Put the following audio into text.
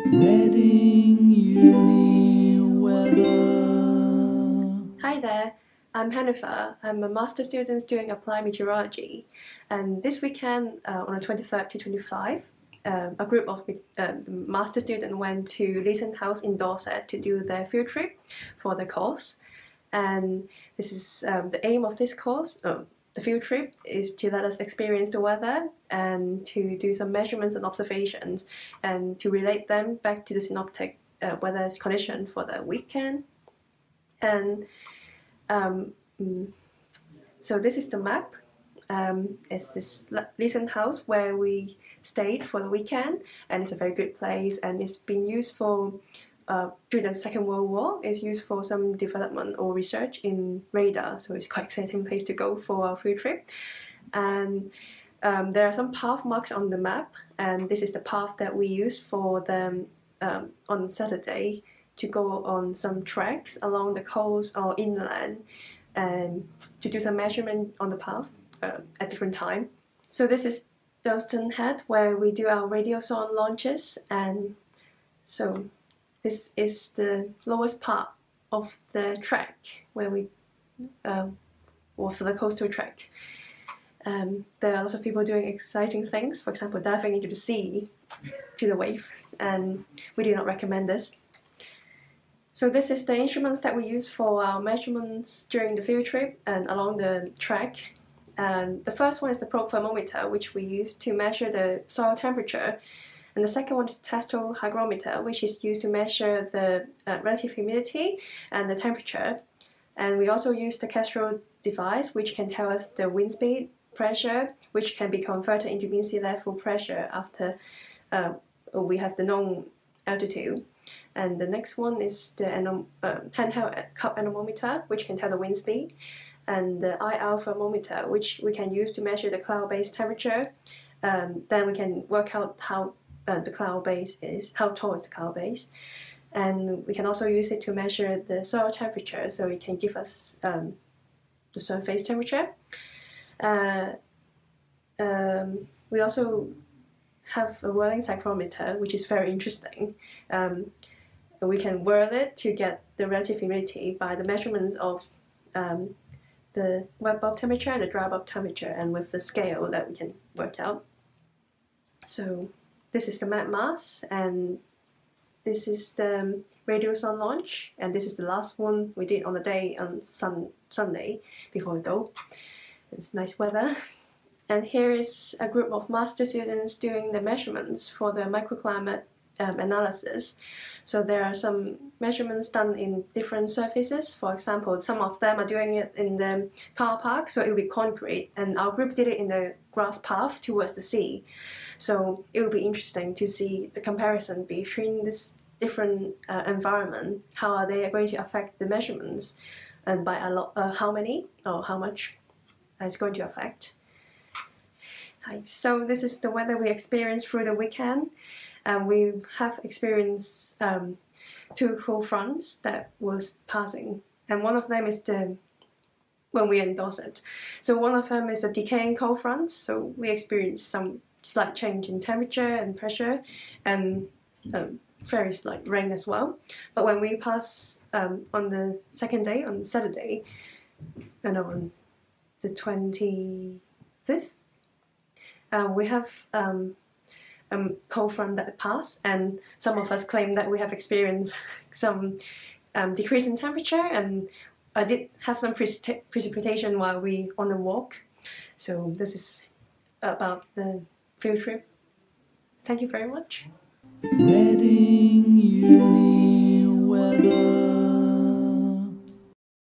Reading Uni weather. Hi there, I'm Hannifer. I'm a master's student doing applied meteorology, and this weekend on the 23rd to 25th, a group of master students went to Leeson House in Dorset to do their field trip for the course. And this is the aim of this course. The field trip is to let us experience the weather and to do some measurements and observations and to relate them back to the synoptic weather condition for the weekend. And so this is the map. It's this Leeson House where we stayed for the weekend, and it's a very good place, and it's been used for during the Second World War. It's used for some development or research in radar, so it's quite exciting place to go for our field trip. And there are some path marks on the map, and this is the path that we used for them on Saturday to go on some treks along the coast or inland and to do some measurement on the path at different time. So this is Dalston Head where we do our radio sound launches, and so this is the lowest part of the trek where we or for the coastal trek. There are a lot of people doing exciting things, for example diving into the sea to the wave, and we do not recommend this. So this is the instruments that we use for our measurements during the field trip and along the trek. And the first one is the probe thermometer, which we use to measure the soil temperature. And the second one is the testable hygrometer, which is used to measure the relative humidity and the temperature. And we also use the Kestrel device, which can tell us the wind speed, pressure, which can be converted into mean sea level pressure after we have the known altitude. And the next one is the handheld cup anemometer, which can tell the wind speed, and the IR thermometer, which we can use to measure the cloud base temperature. Then we can work out how the cloud base is, how tall is the cloud base. And we can also use it to measure the soil temperature, so it can give us the surface temperature. We also have a whirling psychrometer, which is very interesting. We can whirl it to get the relative humidity by the measurements of the wet bulb temperature and the dry bulb temperature, and with the scale that we can work out. So this is the map mass, and this is the radio sound launch, and this is the last one we did on the day on Sunday before we go. It's nice weather. And here is a group of master students doing the measurements for the microclimate analysis. So there are some measurements done in different surfaces. For example, some of them are doing it in the car park, so it will be concrete, and our group did it in the grass path towards the sea. So it will be interesting to see the comparison between this different environment. How are they going to affect the measurements, and by a lot, how many or how much it's going to affect. So this is the weather we experienced through the weekend. We have experienced two cold fronts that was passing, and one of them is when we are in Dorset. So one of them is a decaying cold front, so we experienced some slight change in temperature and pressure, and very slight rain as well. But when we pass on the second day, on Saturday, and on the 25th, we have cold front that passed, and some of us claim that we have experienced some decrease in temperature, and I did have some precipitation while we on the walk. So this is about the field trip. Thank you very much. Reading Uni weather.